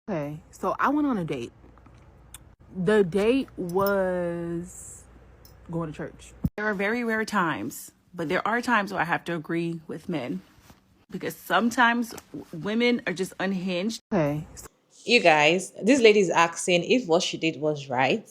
Okay, so I went on a date. The date was going to church. There are very rare times, but there are times where I have to agree with men because sometimes women are just unhinged. Okay, You guys, this lady is asking if what she did was right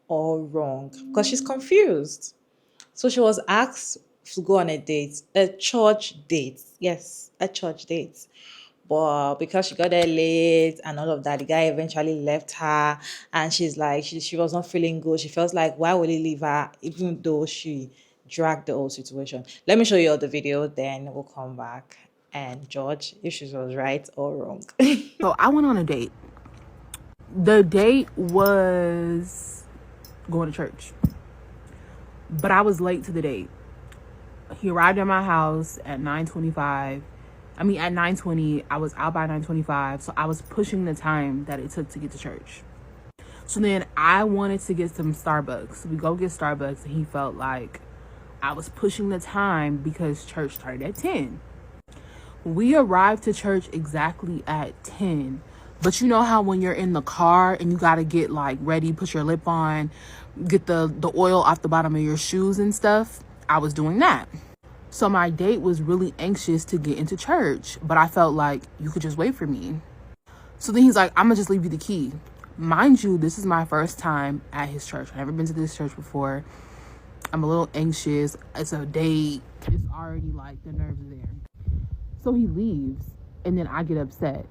or wrong because she's confused. So she was asked to go on a date, a church date. Yes, a church date. But because she got there late and all of that, the guy eventually left her. And she's like, she was not feeling good. She felt like, why would he leave her, even though she dragged the whole situation? Let me show you all the video, then we'll come back and judge if she was right or wrong. so I went on a date. The date was going to church, but I was late to the date. He arrived at my house at 9:25. I mean, at 9:20. I was out by 9:25, so I was pushing the time that it took to get to church. So then I wanted to get some Starbucks. We go get Starbucks, and he felt like I was pushing the time because church started at 10. We arrived to church exactly at 10. But you know how when you're in the car and you got to get like ready, put your lip on, get the oil off the bottom of your shoes and stuff? I was doing that. So my date was really anxious to get into church, but I felt like you could just wait for me. So then he's like, I'm gonna just leave you the key. Mind you, this is my first time at his church. I've never been to this church before. I'm a little anxious. It's a date. It's already like the nerves are there. So he leaves, and then I get upset.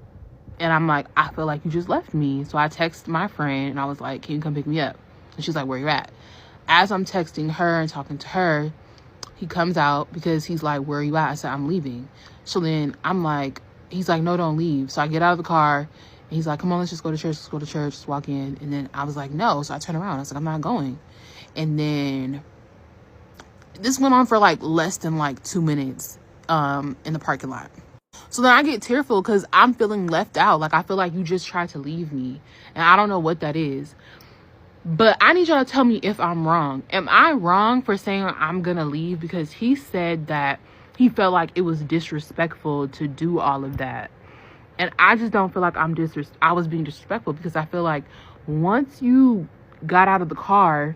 And I'm like, I feel like you just left me. So I text my friend, and I was like, can you come pick me up? And she's like, where you at? As I'm texting her and talking to her, he comes out because he's like, where are you at? I said, I'm leaving. So then I'm like, he's like, no, don't leave. So I get out of the car, and he's like, come on, let's just go to church. Let's go to church. Let's walk in. And then I was like, no. So I turn around. I was like, I'm not going. And then this went on for like less than like 2 minutes in the parking lot. So then I get tearful because I'm feeling left out. Like, I feel like you just tried to leave me. And I don't know what that is. But I need y'all to tell me if I'm wrong. Am I wrong for saying I'm going to leave? Because he said that he felt like it was disrespectful to do all of that. And I just don't feel like I was being disrespectful, because I feel like once you got out of the car,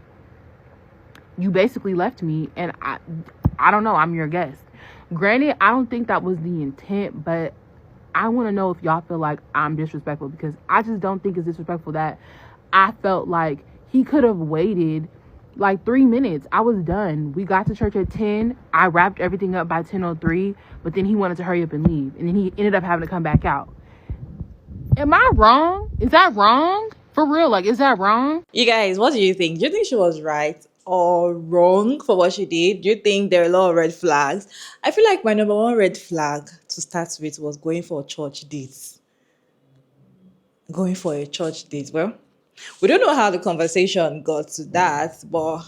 you basically left me. And I don't know. I'm your guest. Granted, I don't think that was the intent, but I want to know if y'all feel like I'm disrespectful, because I just don't think it's disrespectful that I felt like he could have waited like 3 minutes. I was done. We got to church at 10. I wrapped everything up by 10:03, but then he wanted to hurry up and leave. And then he ended up having to come back out. Am I wrong? Is that wrong? For real, like, is that wrong? You guys, what do you think? Do you think she was right or wrong for what she did? Do you think there are a lot of red flags? I feel like my number one red flag to start with was going for church dates. Going for a church date. Well, we don't know how the conversation got to that, but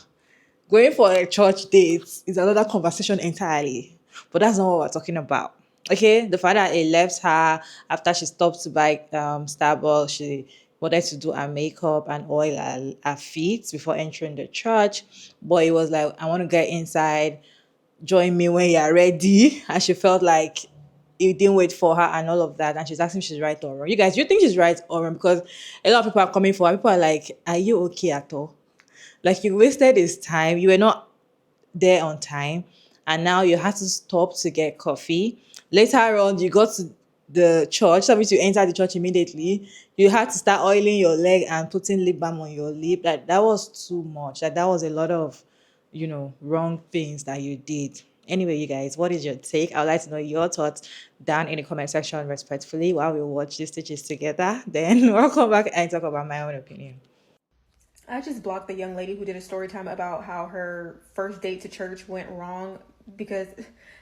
going for a church date is another conversation entirely. But that's not what we're talking about. Okay, the fact that he left her after she stopped to buy Starbucks, she wanted to do her makeup and oil her feet before entering the church. But he was like, I want to get inside, join me when you're ready. And she felt like he didn't wait for her and all of that. And she's asking if she's right or wrong. You guys, do you think she's right or wrong? Because a lot of people are coming for her. People are like, are you okay at all? Like, you wasted his time. You were not there on time. And now you had to stop to get coffee. Later on, you got to the church. Somebody to enter the church immediately. You had to start oiling your leg and putting lip balm on your lip. Like, that was too much. Like, that was a lot of, wrong things that you did. Anyway, you guys, what is your take? I would like to know your thoughts down in the comment section respectfully while we watch these stitches together. Then we'll come back and talk about my own opinion. I just blocked the young lady who did a story time about how her first date to church went wrong, because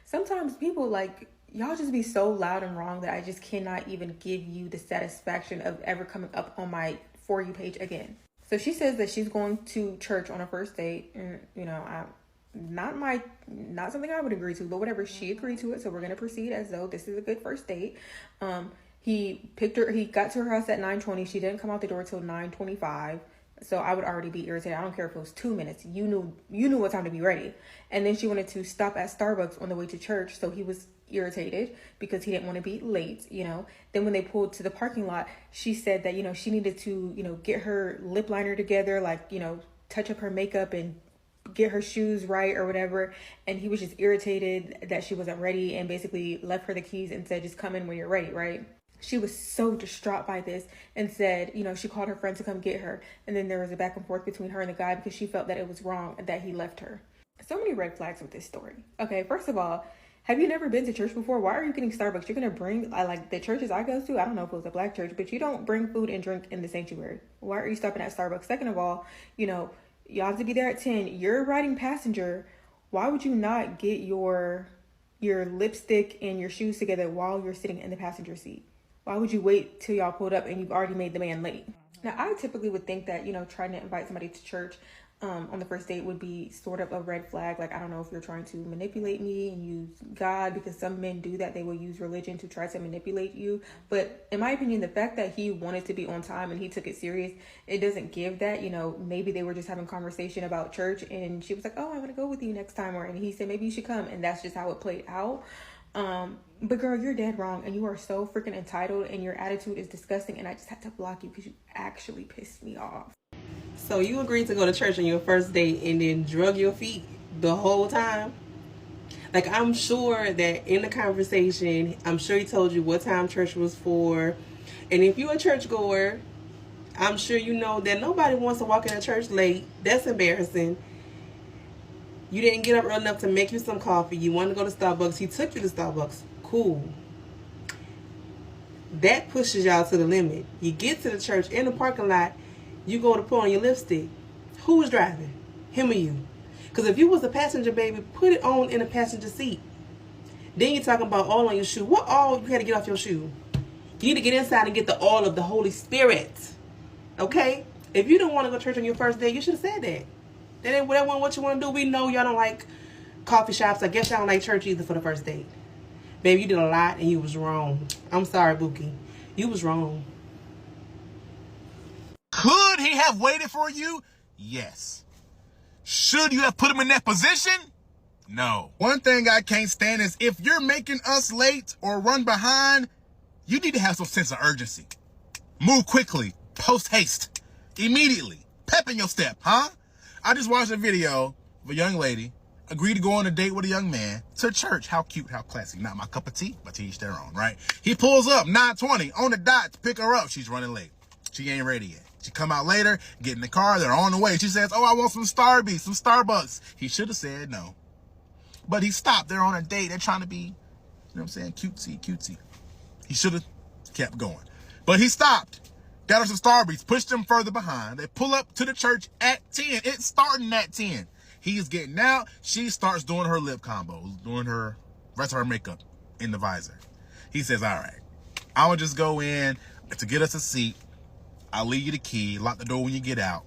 sometimes people, like, y'all just be so loud and wrong that I just cannot even give you the satisfaction of ever coming up on my For You page again. So she says that she's going to church on a first date, and not something I would agree to, but whatever, she agreed to it, so we're gonna proceed as though this is a good first date. He got to her house at 9:20. She didn't come out the door till 9:25. So I would already be irritated. I don't care if it was 2 minutes. You knew what time to be ready. And then she wanted to stop at Starbucks on the way to church. So he was irritated because he didn't want to be late, Then when they pulled to the parking lot, she said that, she needed to, get her lip liner together, like, touch up her makeup and get her shoes right or whatever. And he was just irritated that she wasn't ready and basically left her the keys and said, just come in when you're ready, right? She was so distraught by this and said, she called her friend to come get her. And then there was a back and forth between her and the guy because she felt that it was wrong that he left her. So many red flags with this story. Okay, first of all, have you never been to church before? Why are you getting Starbucks? You're going to bring, like the churches I go to, I don't know if it was a black church, but you don't bring food and drink in the sanctuary. Why are you stopping at Starbucks? Second of all, you have to be there at 10. You're a riding passenger. Why would you not get your lipstick and your shoes together while you're sitting in the passenger seat? Why would you wait till y'all pulled up and you've already made the man late? Now, I typically would think that, trying to invite somebody to church on the first date would be sort of a red flag. Like, I don't know if you're trying to manipulate me and use God, because some men do that. They will use religion to try to manipulate you. But in my opinion, the fact that he wanted to be on time and he took it serious, it doesn't give that. Maybe they were just having conversation about church and she was like, oh, I want to go with you next time. And he said, maybe you should come. And that's just how it played out. But girl, you're dead wrong and you are so freaking entitled and your attitude is disgusting, and I just had to block you because you actually pissed me off. So you agreed to go to church on your first date and then drug your feet the whole time? Like, I'm sure that in the conversation, I'm sure he told you what time church was for. And if you're a churchgoer, I'm sure you know that nobody wants to walk into church late. That's embarrassing. You didn't get up early enough to make you some coffee. You wanted to go to Starbucks. He took you to Starbucks. Cool. That pushes y'all to the limit. You get to the church in the parking lot. You go to put on your lipstick. Who was driving? Him or you? Because if you was a passenger, baby, put it on in the passenger seat. Then you're talking about oil on your shoe. What oil you had to get off your shoe? You need to get inside and get the oil of the Holy Spirit. Okay? If you don't want to go to church on your first day, you should have said that. That wasn't what you want to do. We know y'all don't like coffee shops. I guess y'all don't like church either for the first date. Baby, you did a lot and you was wrong. I'm sorry, Bookie. You was wrong. Could he have waited for you? Yes. Should you have put him in that position? No. One thing I can't stand is if you're making us late or run behind, you need to have some sense of urgency. Move quickly, post haste, immediately, pep in your step, huh? I just watched a video of a young lady agreed to go on a date with a young man to church. How cute, how classy. Not my cup of tea, but to each their own, right? He pulls up 9:20 on the dot to pick her up. She's running late. She ain't ready yet. She come out later, get in the car, they're on the way. She says, oh, I want some Starbucks, some Starbucks. He should have said no. But he stopped. They're on a date. They're trying to be, you know what I'm saying, cutesy. He should have kept going. But he stopped. Got her some Starbucks, pushed them further behind. They pull up to the church at 10. It's starting at 10. He's getting out. She starts doing her lip combo, doing her rest of her makeup in the visor. He says, all right, I'm going to just go in to get us a seat. I'll leave you the key, lock the door when you get out,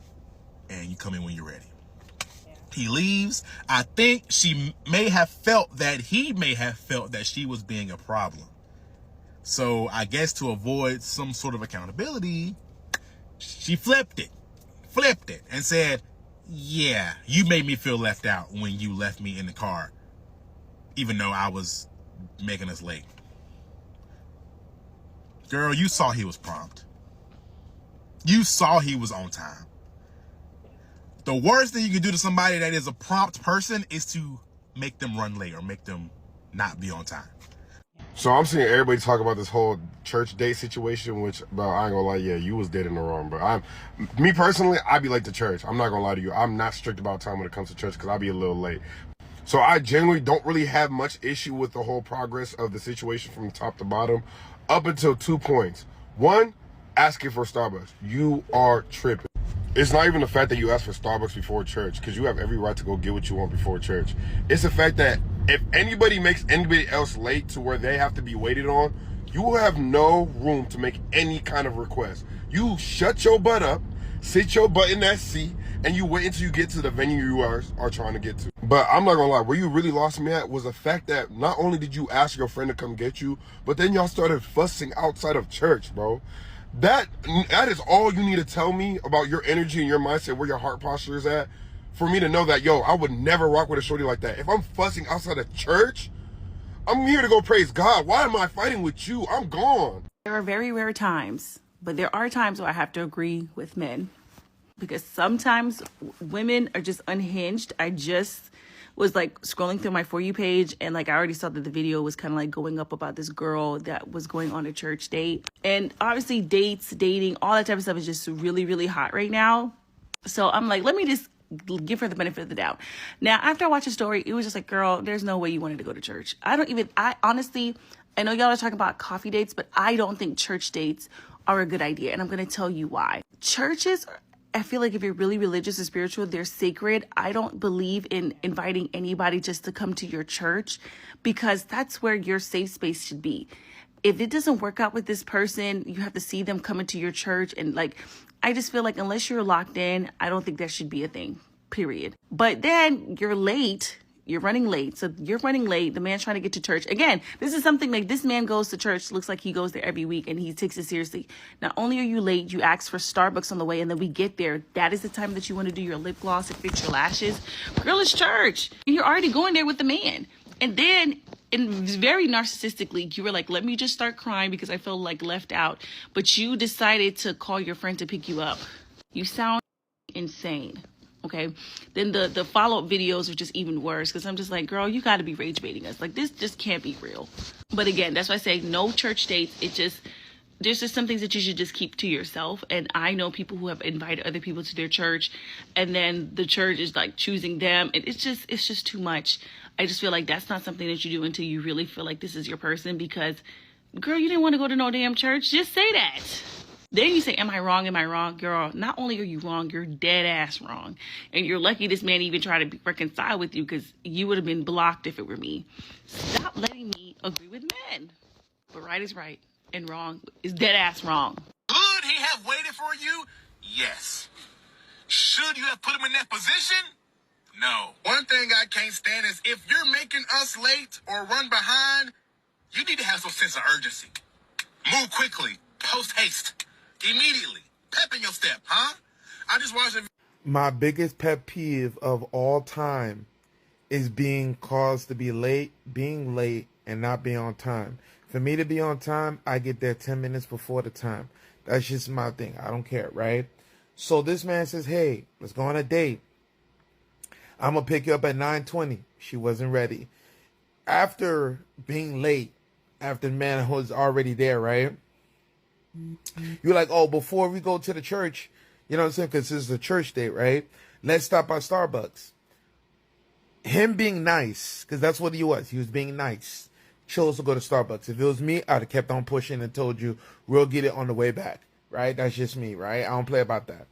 and you come in when you're ready. Yeah. He leaves. I think he may have felt that she was being a problem. So I guess to avoid some sort of accountability, she flipped it and said, yeah, you made me feel left out when you left me in the car, even though I was making us late. Girl, you saw he was prompt. You saw he was on time. The worst thing you can do to somebody that is a prompt person is to make them run late or make them not be on time. So I'm seeing everybody talk about this whole church date situation, which, bro, I ain't gonna lie, yeah, you was dead in the wrong, bro. Me personally, I be late to church. I'm not gonna lie to you. I'm not strict about time when it comes to church because I be a little late. So I genuinely don't really have much issue with the whole progress of the situation from top to bottom up until 2 points. One, asking for Starbucks. You are tripping. It's not even the fact that you ask for Starbucks before church, because you have every right to go get what you want before church. It's the fact that if anybody makes anybody else late to where they have to be waited on, you have no room to make any kind of request. You shut your butt up, sit your butt in that seat, and you wait until you get to the venue you are trying to get to. But I'm not gonna lie, where you really lost me at was the fact that not only did you ask your friend to come get you, but then y'all started fussing outside of church, bro. That is all you need to tell me about your energy and your mindset, where your heart posture is at, for me to know that, yo, I would never rock with a shorty like that. If I'm fussing outside of church, I'm here to go praise God. Why am I fighting with you? I'm gone. There are very rare times, but there are times where I have to agree with men, because sometimes women are just unhinged. I just was like scrolling through my For You page, and like I already saw that the video was kind of like going up about this girl that was going on a church date. And obviously dating, all that type of stuff is just really, really hot right now. So I'm like, let me just give her the benefit of the doubt. Now, after I watched the story, it was just like, girl, there's no way you wanted to go to church. I honestly, I know y'all are talking about coffee dates, but I don't think church dates are a good idea. And I'm going to tell you why. Churches, I feel like if you're really religious or spiritual, they're sacred. I don't believe in inviting anybody just to come to your church, because that's where your safe space should be. If it doesn't work out with this person, you have to see them coming to your church. And like, I just feel like unless you're locked in, I don't think that should be a thing, period. But then you're late. You're running late. So you're running late. The man's trying to get to church. Again, this is something like, this man goes to church, looks like he goes there every week, and he takes it seriously. Not only are you late, you ask for Starbucks on the way, and then we get there. That is the time that you want to do your lip gloss and fix your lashes. Girl, it's church. And you're already going there with the man. And then, and very narcissistically, you were like, let me just start crying because I feel like left out. But you decided to call your friend to pick you up. You sound insane. Okay, then the follow-up videos are just even worse, because I'm just like, girl, you got to be rage baiting us. Like, this just can't be real. But again, that's why I say no church dates. There's just some things that you should just keep to yourself. And I know people who have invited other people to their church, and then the church is like choosing them, and it's just too much. I just feel like that's not something that you do until you really feel like this is your person, because, girl, you didn't want to go to no damn church. Just say that. Then you say, am I wrong? Am I wrong? Girl, not only are you wrong, you're dead ass wrong. And you're lucky this man even tried to reconcile with you, because you would have been blocked if it were me. Stop letting me agree with men. But right is right and wrong is dead ass wrong. Could he have waited for you? Yes. Should you have put him in that position? No. One thing I can't stand is if you're making us late or run behind, you need to have some sense of urgency. Move quickly. Post haste. Immediately. Pep in your step, huh? I just watched a My biggest pet peeve of all time is being caused to be late, being late, and not being on time. For me to be on time, I get there 10 minutes before the time. That's just my thing. I don't care, right? So this man says, hey, let's go on a date. I'm going to pick you up at 9:20. She wasn't ready. After being late, after the man was already there, right? You're like, oh, before we go to the church, you know what I'm saying? Because this is a church date, right? Let's stop by Starbucks. Him being nice, because that's what he was. He was being nice. Chose to go to Starbucks. If it was me, I'd have kept on pushing and told you, we'll get it on the way back, right? That's just me, right? I don't play about that.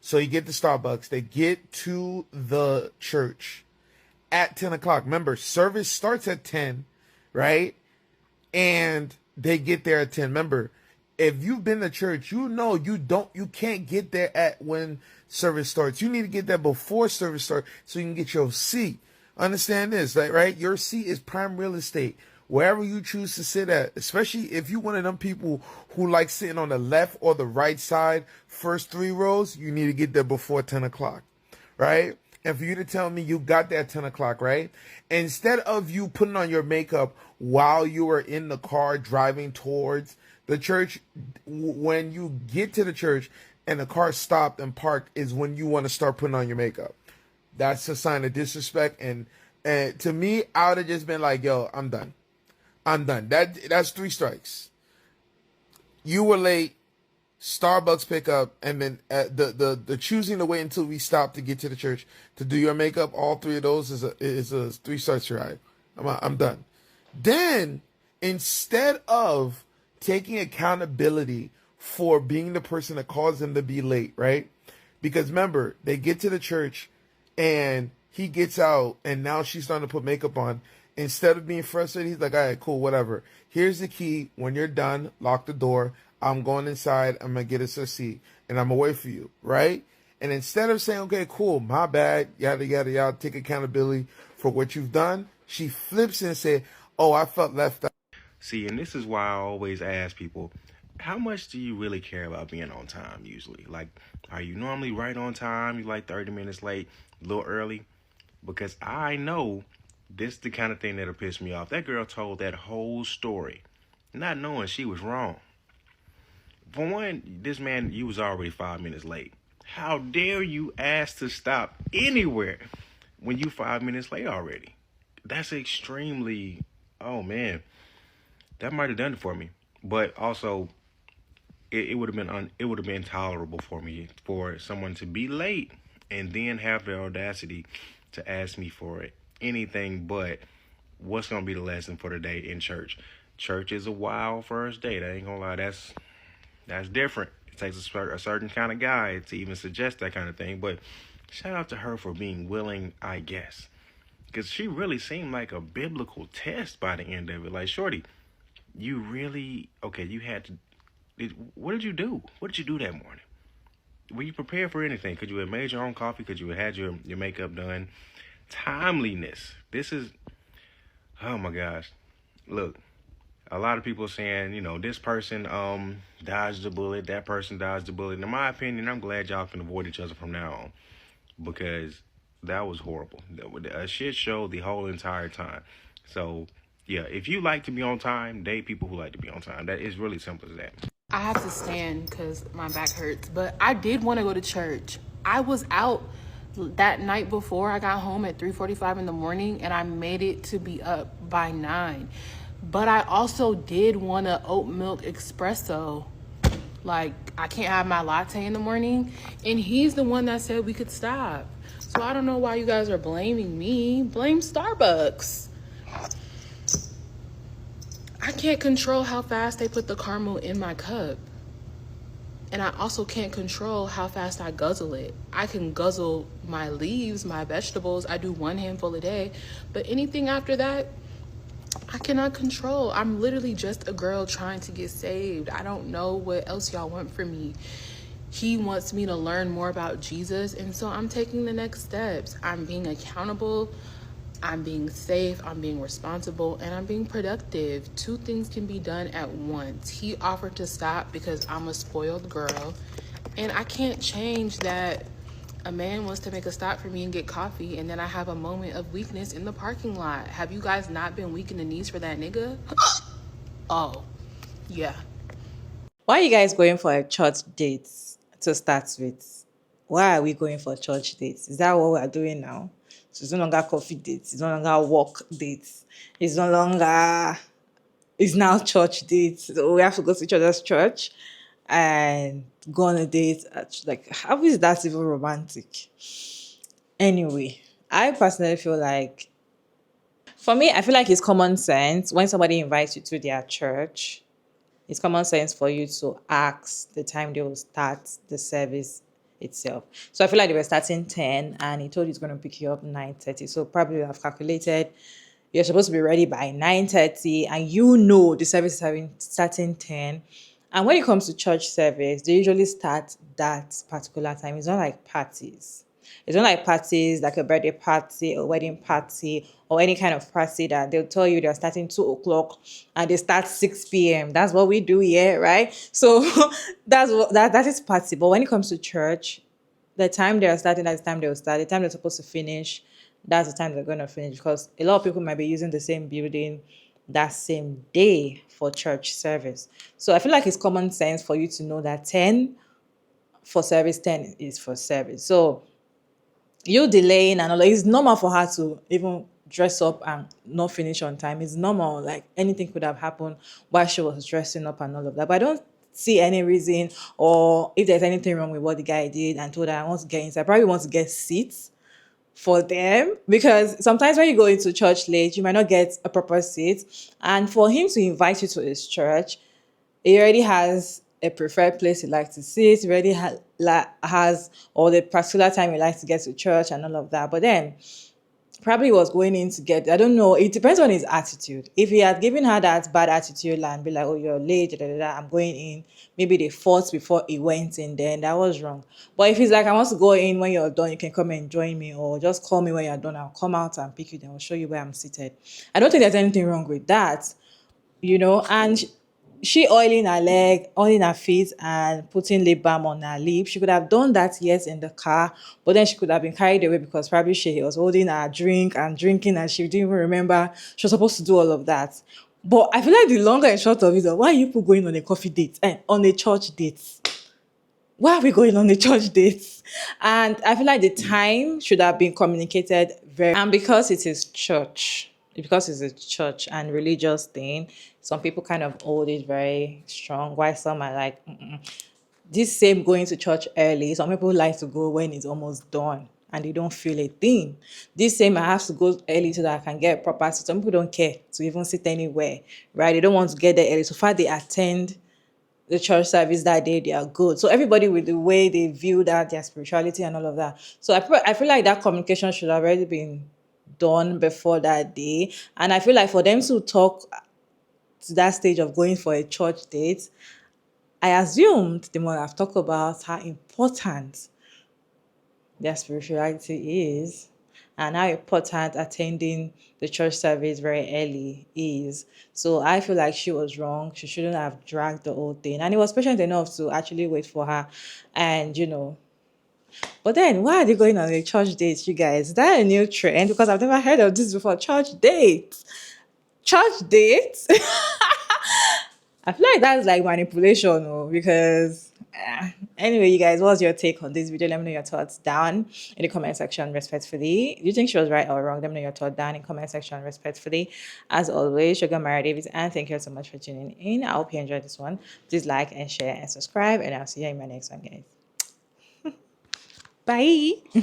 So you get to Starbucks. They get to the church at 10 o'clock. Remember, service starts at 10, right? And they get there at 10. Remember, if you've been to church, you know you can't get there at when service starts. You need to get there before service starts so you can get your seat. Understand this, right? Your seat is prime real estate. Wherever you choose to sit at, especially if you're one of them people who like sitting on the left or the right side, first 3 rows, you need to get there before 10 o'clock, right? And for you to tell me you got there at 10 o'clock, right? Instead of you putting on your makeup while you were in the car driving towards the church, when you get to the church and the car stopped and parked is when you want to start putting on your makeup. That's a sign of disrespect. And to me, I would have just been like, yo, I'm done. That's 3 strikes. You were late, Starbucks pickup, and then the choosing to wait until we stop to get to the church to do your makeup. All 3 of those is a 3 strikes right. I'm done. Then instead of taking accountability for being the person that caused them to be late, right? Because remember, they get to the church and he gets out and now she's starting to put makeup on. Instead of being frustrated, he's like, all right, cool, whatever. Here's the key. When you're done, lock the door. I'm going inside. I'm going to get us a seat and I'm away for you, right? And instead of saying, okay, cool, my bad, yada, yada, yada, take accountability for what you've done, she flips and says, oh, I felt left out. See, and this is why I always ask people, how much do you really care about being on time usually? Like, are you normally right on time? You like 30 minutes late, a little early? Because I know this is the kind of thing that'll piss me off. That girl told that whole story, not knowing she was wrong. For one, this man, you was already 5 minutes late. How dare you ask to stop anywhere when you 5 minutes late already? That's extremely, oh man, that might have done it for me. But also, it would have been it would have been tolerable for me for someone to be late and then have the audacity to ask me for it. Anything but what's gonna be the lesson for the day in church. Church is a wild first date. I ain't gonna lie, that's different. It takes a certain kind of guy to even suggest that kind of thing. But shout out to her for being willing, I guess, because she really seemed like a biblical test by the end of it. Like, shorty, you really okay? You had to. What did you do? What did you do that morning? Were you prepared for anything? Could you have made your own coffee? Could you have had your makeup done? Timeliness. This is, oh my gosh. Look, a lot of people saying, this person dodged the bullet, that person dodged the bullet. In my opinion, I'm glad y'all can avoid each other from now on, because that was horrible. A shit show the whole entire time. So, yeah, if you like to be on time, date people who like to be on time. That is really simple as that. I have to stand because my back hurts, but I did want to go to church. I was out that night before. I got home at 3:45 in the morning, and I made it to be up by 9. But I also did want an oat milk espresso. Like, I can't have my latte in the morning, and he's the one that said we could stop. So I don't know why you guys are blaming me. Blame Starbucks. I can't control how fast they put the caramel in my cup. And I also can't control how fast I guzzle it. I can guzzle my leaves, my vegetables. I do 1 handful a day. But anything after that, I cannot control. I'm literally just a girl trying to get saved. I don't know what else y'all want from me. He wants me to learn more about Jesus. And so I'm taking the next steps. I'm being accountable. I'm being safe, I'm being responsible, and I'm being productive. 2 things can be done at once. He offered to stop because I'm a spoiled girl, and I can't change that a man wants to make a stop for me and get coffee, and then I have a moment of weakness in the parking lot. Have you guys not been weak in the knees for that nigga? Oh, yeah. Why are you guys going for a church date to start with? Why are we going for church dates? Is that what we're doing now? So it's no longer coffee dates. It's no longer work dates. It's no longer, it's now church dates. So we have to go to each other's church and go on a date. Like, how is that even romantic? Anyway, I personally feel like, for me, I feel like it's common sense when somebody invites you to their church. It's common sense for you to ask the time they will start the service itself. So I feel like they were starting 10 and he told you he's going to pick you up 9:30. So probably you have calculated you're supposed to be ready by 9:30 and the service is starting 10. And when it comes to church service, they usually start that particular time. It's not like parties. It's not like parties like a birthday party or wedding party or any kind of party that they'll tell you they're starting 2 o'clock and they start 6 p.m. That's what we do here, right? So that is party. But when it comes to church, the time they're starting, that's the time they'll start. The time they're supposed to finish, that's the time they're going to finish. Because a lot of people might be using the same building that same day for church service. So I feel like it's common sense for you to know that 10 for service, 10 is for service. So you delaying and all that, it's normal for her to even dress up and not finish on time. It's normal. Like, anything could have happened while she was dressing up and all of that. But I don't see any reason, or if there's anything wrong with what the guy did and told her, I want to get inside. I probably want to get seats for them, because sometimes when you go into church late, you might not get a proper seat. And for him to invite you to his church, he already has a preferred place he likes to sit. He already has or the particular time he likes to get to church and all of that. But then probably was going in to get, I don't know, it depends on his attitude. If he had given her that bad attitude and be like, oh, you're late, I'm going in, maybe they fought before he went in, then that was wrong. But if he's like, I want to go in, when you're done, you can come and join me, or just call me when you're done, I'll come out and pick you, then I'll show you where I'm seated. I don't think there's anything wrong with that, and she oiling her leg, oiling her feet, and putting lip balm on her lip. She could have done that, yes, in the car, but then she could have been carried away because probably she was holding her drink and drinking and she didn't even remember she was supposed to do all of that. But I feel like the longer and short of it, why are you people going on a coffee date and on a church date? Why are we going on a church date? And I feel like the time should have been communicated very, and because it is church, because it's a church and religious thing, some people kind of hold it very strong, while some are like, mm-mm. This same going to church early, some people like to go when it's almost done and they don't feel a thing. This same, I have to go early so that I can get proper seat. Some people don't care to even sit anywhere, right? They don't want to get there early. So far, they attend the church service that day, they are good. So everybody with the way they view that, their spirituality and all of that. So I feel like that communication should have already been done before that day. And I feel like for them to talk to that stage of going for a church date, I assumed they might have talked about how important their spirituality is and how important attending the church service very early is. So I feel like she was wrong. She shouldn't have dragged the whole thing. And he was patient enough to actually wait for her. And, but then why are they going on a church date, you guys? Is that a new trend? Because I've never heard of this before. Church date. Church date? I feel like that's like manipulation, because anyway, you guys, what's your take on this video? Let me know your thoughts down in the comment section respectfully. Do you think she was right or wrong? Let me know your thoughts down in the comment section respectfully. As always, Sugar Mara Davis, and thank you so much for tuning in. I hope you enjoyed this one. Please like and share and subscribe, and I'll see you in my next one, guys. Bye.